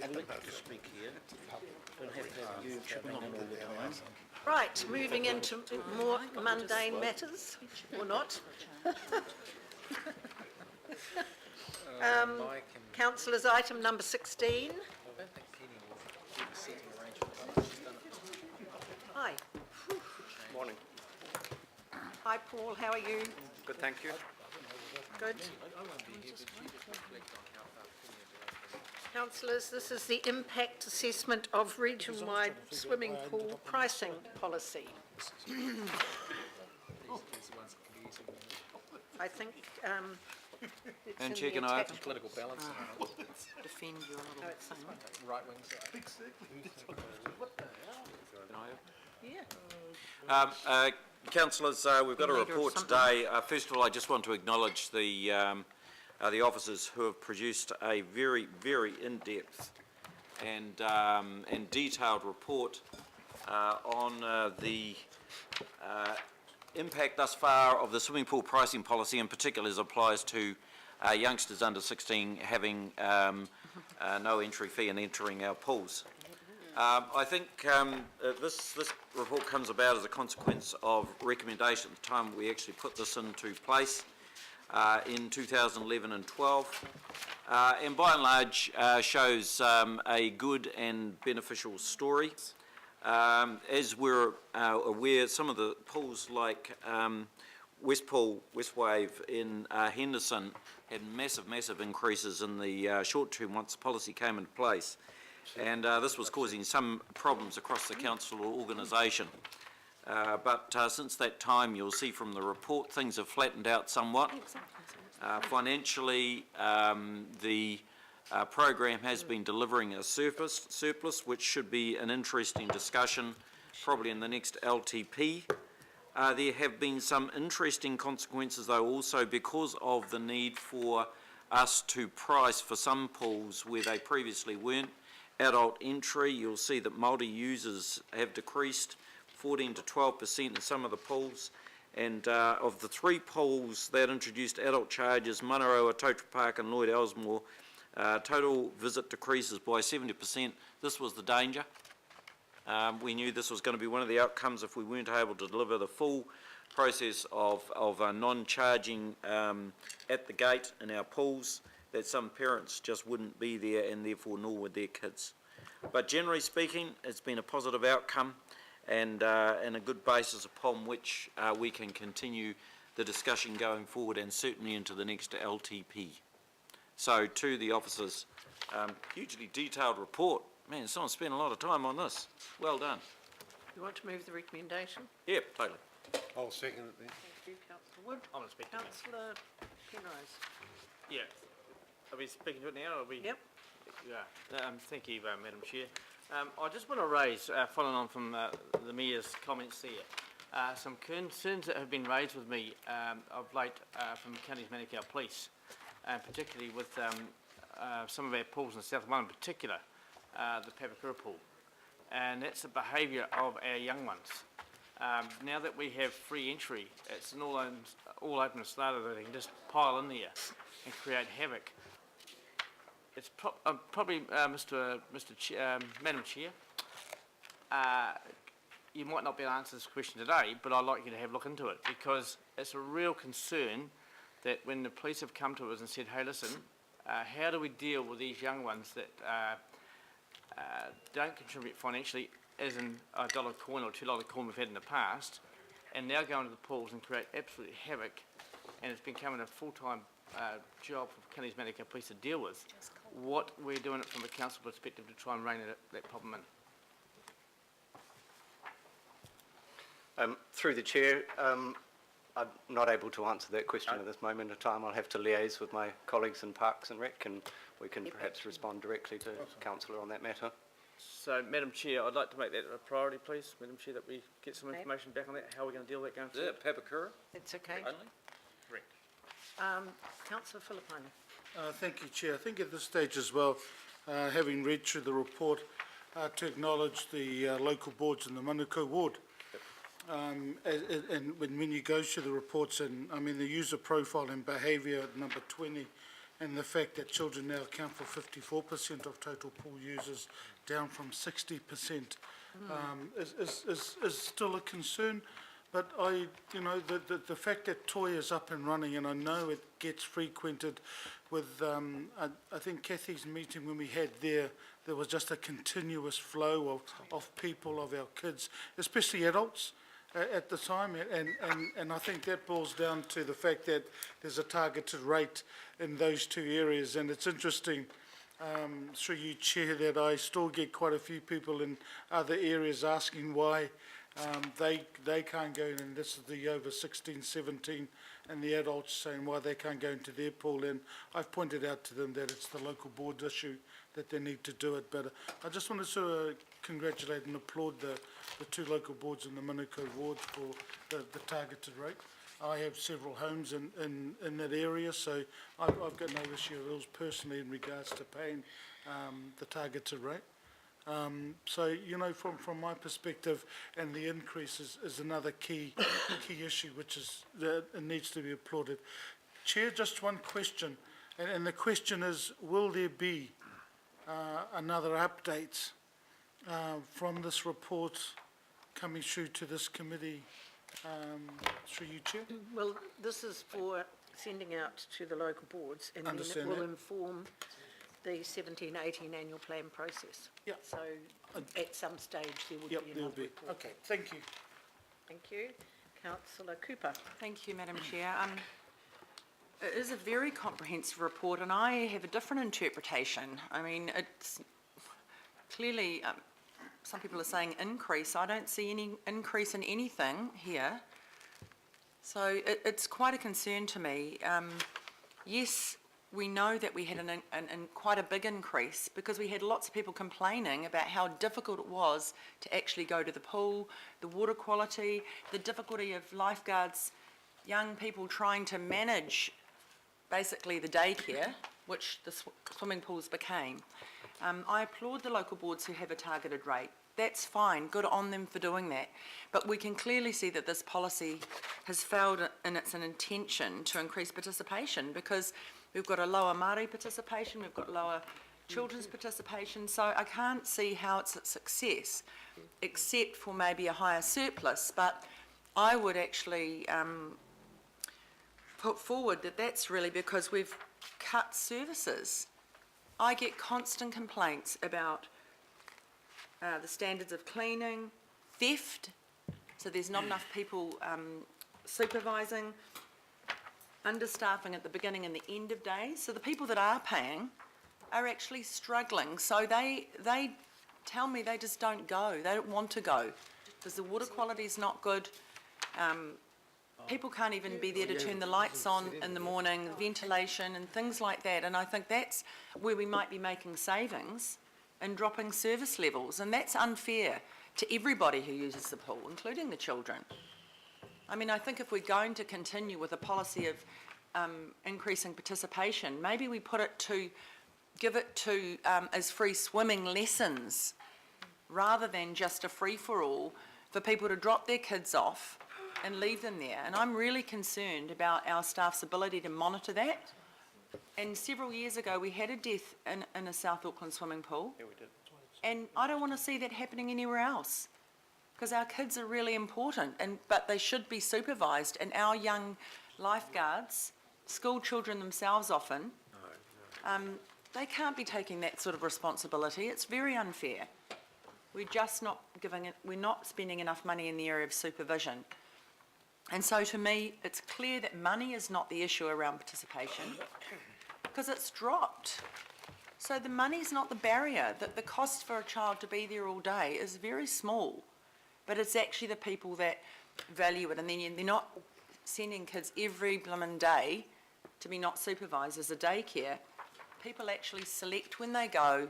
elect to speak here. Don't have to have you chipping in all the time. Right, moving into more mundane matters, or not. Councillors, item number 16. Hi. Morning. Hi, Paul, how are you? Good, thank you. Good. Councillors, this is the impact assessment of region-wide swimming pool pricing policy. I think it's And in Chair, the can I attached- Political balance. Defend your little thing. Right wing side. Yeah. Councillors, we've got a Leader of report something. today. First of all, I just want to acknowledge the officers who have produced a very, very in-depth and detailed report on the impact thus far of the swimming pool pricing policy, in particular as applies to youngsters under 16 having no entry fee and entering our pools. I think this report comes about as a consequence of recommendation at the time we actually put this into place in 2011 and 12, and by and large shows a good and beneficial story. As we're aware, some of the pools like West Pool, West Wave in Henderson had massive increases in the short term once the policy came into place. And this was causing some problems across the council organisation. But since that time, you'll see from the report, things have flattened out somewhat. Financially, the program has been delivering a surplus, which should be an interesting discussion, probably in the next LTP. There have been some interesting consequences, though, also because of the need for us to price for some pools where they previously weren't adult entry. You'll see that multi-users have decreased 14 to 12% in some of the pools, and of the 3 pools that introduced adult charges, Manaroa, Total Park and Lloyd Elsmore, total visit decreases by 70%. This was the danger. We knew this was going to be one of the outcomes if we weren't able to deliver the full process of non-charging at the gate in our pools, that some parents just wouldn't be there and therefore nor would their kids. But generally speaking, it's been a positive outcome and a good basis upon which we can continue the discussion going forward and certainly into the next LTP. So to the officers, hugely detailed report. Man, someone spent a lot of time on this. Well done. You want to move the recommendation? Yeah, totally. I'll second it then. Thank you, Councillor Wood. I'm going to speak to it. Councillor Penrose. Yeah. Are we speaking to it now? Or are we? Yep. Yeah. Thank you, Madam Chair. I just want to raise, following on from the Mayor's comments there, some concerns that have been raised with me of late from Counties Manukau Police, particularly with some of our pools in South Wellington, in particular the Papakura pool, and that's the behaviour of our young ones. Now that we have free entry, it's an all open starter that they can just pile in there and create havoc. It's probably, Madam Chair, you might not be able to answer this question today, but I'd like you to have a look into it, because it's a real concern that when the police have come to us and said, hey, listen, how do we deal with these young ones that don't contribute financially, as in $1 coin or $2 coin we've had in the past, and now go into the pools and create absolute havoc, and it's becoming a full-time job for Counties Manukau Police to deal with. What we're doing it from a council perspective to try and rein that problem in. Through the Chair, I'm not able to answer that question at this moment in time. I'll have to liaise with my colleagues in Parks and Rec, and we can perhaps respond directly to Councillor on that matter. So, Madam Chair, I'd like to make that a priority, please, Madam Chair, that we get some information back on that, how we're going to deal with that going forward. Is it Papakura It's okay. only? Correct. Councillor Filipaina. Thank you, Chair. I think at this stage as well, having read through the report, to acknowledge the local boards in the Manukau ward. And when you go through the reports, and I mean the user profile and behaviour at number 20 and the fact that children now account for 54% of total pool users, down from 60%, is still a concern. But the fact that Toy is up and running, and I know it gets frequented with, I think Kathy's meeting when we had there was just a continuous flow of people, of our kids, especially adults at the time, and I think that boils down to the fact that there's a targeted rate in those two areas. And it's interesting, through you, Chair, that I still get quite a few people in other areas asking why they can't go in, and this is the over 16, 17, and the adults saying why they can't go into their pool. And I've pointed out to them that it's the local board issue, that they need to do it. But I just want to sort of congratulate and applaud the two local boards in the Manukau ward for the targeted rate. I have several homes in that area, so I've got no issue at all personally in regards to paying the targeted rate. So, from my perspective, and the increase is another key issue, which is that it needs to be applauded. Chair, just one question, and the question is, will there be another update from this report coming through to this committee, through you, Chair? Well, this is for sending out to the local boards, and then it will inform the 17-18 annual plan process. Yeah. So at some stage there will be another report. Okay, thank you. Thank you. Councillor Cooper. Thank you, Madam Chair. It is a very comprehensive report, and I have a different interpretation. I mean, it's clearly, some people are saying increase. I don't see any increase in anything here. So it's quite a concern to me. Yes, we know that we had quite a big increase because we had lots of people complaining about how difficult it was to actually go to the pool, the water quality, the difficulty of lifeguards, young people trying to manage basically the daycare, which the swimming pools became. I applaud the local boards who have a targeted rate. That's fine, good on them for doing that. But we can clearly see that this policy has failed in its intention to increase participation, because we've got a lower Māori participation, we've got lower children's participation, so I can't see how it's a success, except for maybe a higher surplus. But I would actually put forward that that's really because we've cut services. I get constant complaints about the standards of cleaning, theft, so there's not enough people supervising, understaffing at the beginning and the end of days. So the people that are paying are actually struggling. So they tell me they just don't go. They don't want to go because the water quality is not good. People can't even be there to turn the lights on in the morning, ventilation and things like that. And I think that's where we might be making savings and dropping service levels. And that's unfair to everybody who uses the pool, including the children. I mean, I think if we're going to continue with a policy of increasing participation, maybe we give it to as free swimming lessons rather than just a free-for-all for people to drop their kids off and leave them there. And I'm really concerned about our staff's ability to monitor that. And several years ago, we had a death in a South Auckland swimming pool. Yeah, we did. And I don't want to see that happening anywhere else, because our kids are really important, but they should be supervised. And our young lifeguards, school children themselves often, they can't be taking that sort of responsibility. It's very unfair. We're just not we're not spending enough money in the area of supervision. And so to me, it's clear that money is not the issue around participation, because it's dropped. So the money's not the barrier. That the cost for a child to be there all day is very small, but it's actually the people that value it, and then they're not sending kids every blooming day to be not supervised as a daycare. People actually select when they go,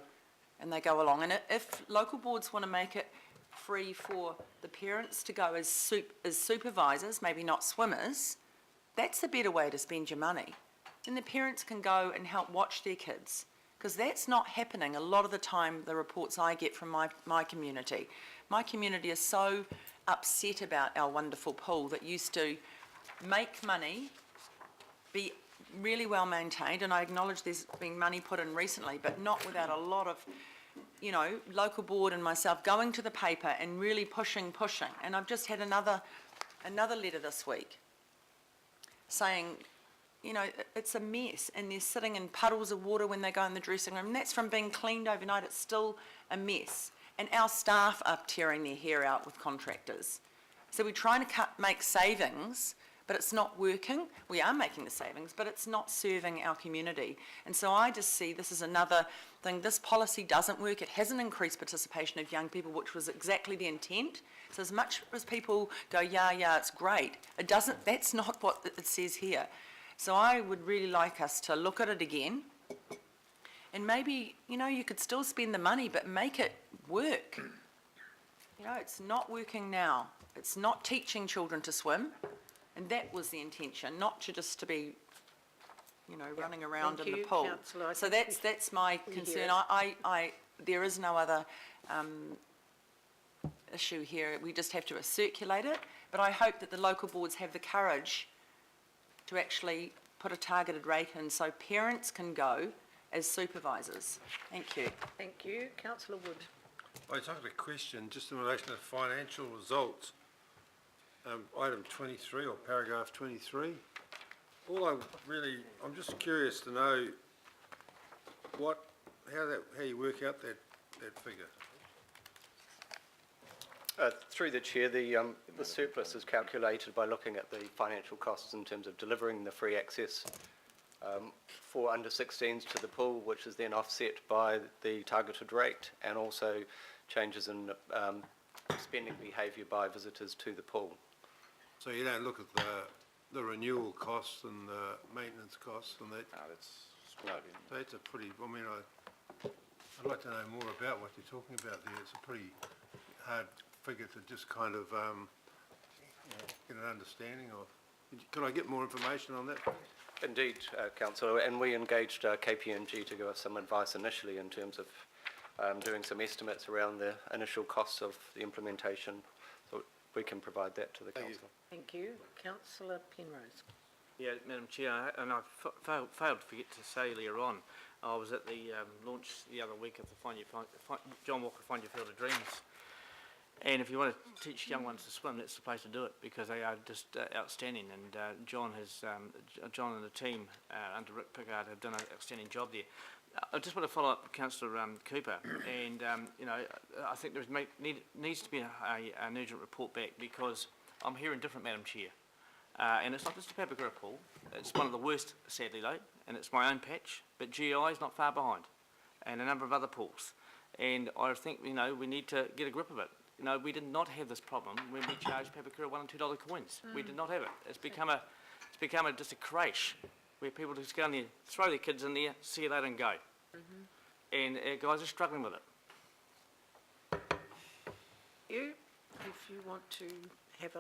and they go along. And if local boards want to make it free for the parents to go as supervisors, maybe not swimmers, that's the better way to spend your money. Then the parents can go and help watch their kids, because that's not happening a lot of the time, the reports I get from my community. My community is so upset about our wonderful pool that used to make money, be really well maintained, and I acknowledge there's been money put in recently, but not without a lot of, you know, local board and myself going to the paper and really pushing. And I've just had another letter this week saying, you know, it's a mess, and they're sitting in puddles of water when they go in the dressing room, and that's from being cleaned overnight. It's still a mess. And our staff are tearing their hair out with contractors. So we're trying to make savings, but it's not working. We are making the savings, but it's not serving our community. And so I just see this as another thing. This policy doesn't work. It hasn't increased participation of young people, which was exactly the intent. So as much as people go, yeah, it's great, it doesn't, that's not what it says here. So I would really like us to look at it again, and maybe, you know, you could still spend the money, but make it work. You know, it's not working now. It's not teaching children to swim, and that was the intention, not to be, you know, running around in the pool. Councillor. So that's my concern. There is no other issue here. We just have to circulate it, but I hope that the local boards have the courage to actually put a targeted rate in so parents can go as supervisors. Thank you. Thank you. Councillor Wood. I just had a question just in relation to financial results. Item 23 or paragraph 23. I'm just curious to know how you work out that figure. Through the chair, the surplus is calculated by looking at the financial costs in terms of delivering the free access for under 16s to the pool, which is then offset by the targeted rate, and also changes in spending behaviour by visitors to the pool. So you don't look at the renewal costs and the maintenance costs and that? No, That's a pretty, I'd like to know more about what you're talking about there. It's a pretty hard figure to just kind of get an understanding of. Can I get more information on that? Indeed, Councillor, and we engaged KPMG to give us some advice initially in terms of doing some estimates around the initial costs of the implementation. So we can provide that to the Council. Thank you. Councillor Penrose. Yeah, Madam Chair, and I failed to forget to say earlier on, I was at the launch the other week of the John Walker Find Your Field of Dreams. And if you want to teach young ones to swim, that's the place to do it, because they are just outstanding. And John and the team under Rick Pickard have done an outstanding job there. I just want to follow up Councillor Cooper, and you know, I think there needs to be an urgent report back, because I'm hearing different, Madam Chair. And it's not just a Papakura pool, it's one of the worst, sadly though, and it's my own patch, but GI is not far behind, and a number of other pools. And I think, you know, we need to get a grip of it. You know, we did not have this problem when we charged Papakura $1 and $2 coins. We did not have it. It's become just a crash where people just go in there, throw their kids in there, see you later and go. And guys are struggling with it. If you want to have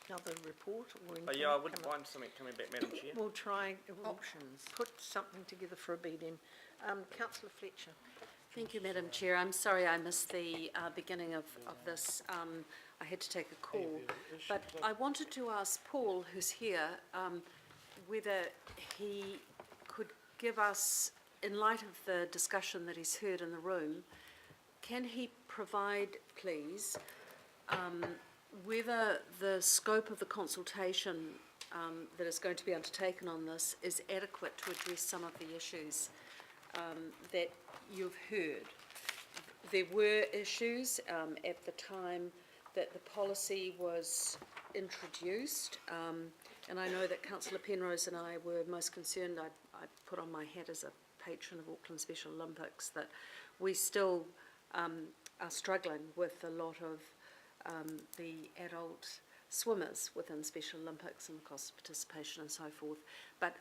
another report or anything. Yeah, I wouldn't mind something coming back, Madam Chair. We'll try, we'll put something together for a meeting. Councillor Fletcher. Thank you, Madam Chair. I'm sorry I missed the beginning of this. I had to take a call. But I wanted to ask Paul, who's here, whether he could give us, in light of the discussion that he's heard in the room, can he provide, please, whether the scope of the consultation that is going to be undertaken on this is adequate to address some of the issues that you've heard. There were issues at the time that the policy was introduced, and I know that Councillor Penrose and I were most concerned. I put on my hat as a patron of Auckland Special Olympics that we still are struggling with a lot of the adult swimmers within Special Olympics and the cost of participation and so forth. But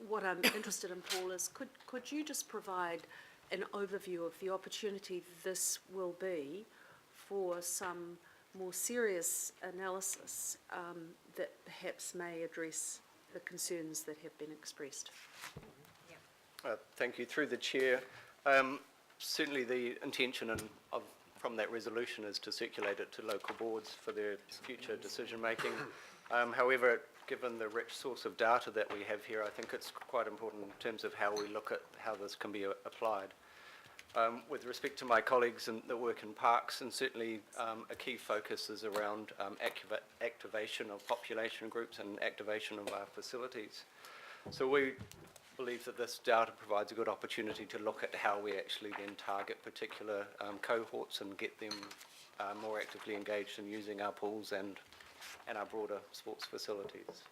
what I'm interested in, Paul, is could you just provide an overview of the opportunity this will be for some more serious analysis that perhaps may address the concerns that have been expressed? Thank you. Through the Chair, certainly the intention from that resolution is to circulate it to local boards for their future decision making. However, given the rich source of data that we have here, I think it's quite important in terms of how we look at how this can be applied. With respect to my colleagues that work in parks, and certainly a key focus is around activation of population groups and activation of our facilities. So we believe that this data provides a good opportunity to look at how we actually then target particular cohorts and get them more actively engaged in using our pools and our broader sports facilities.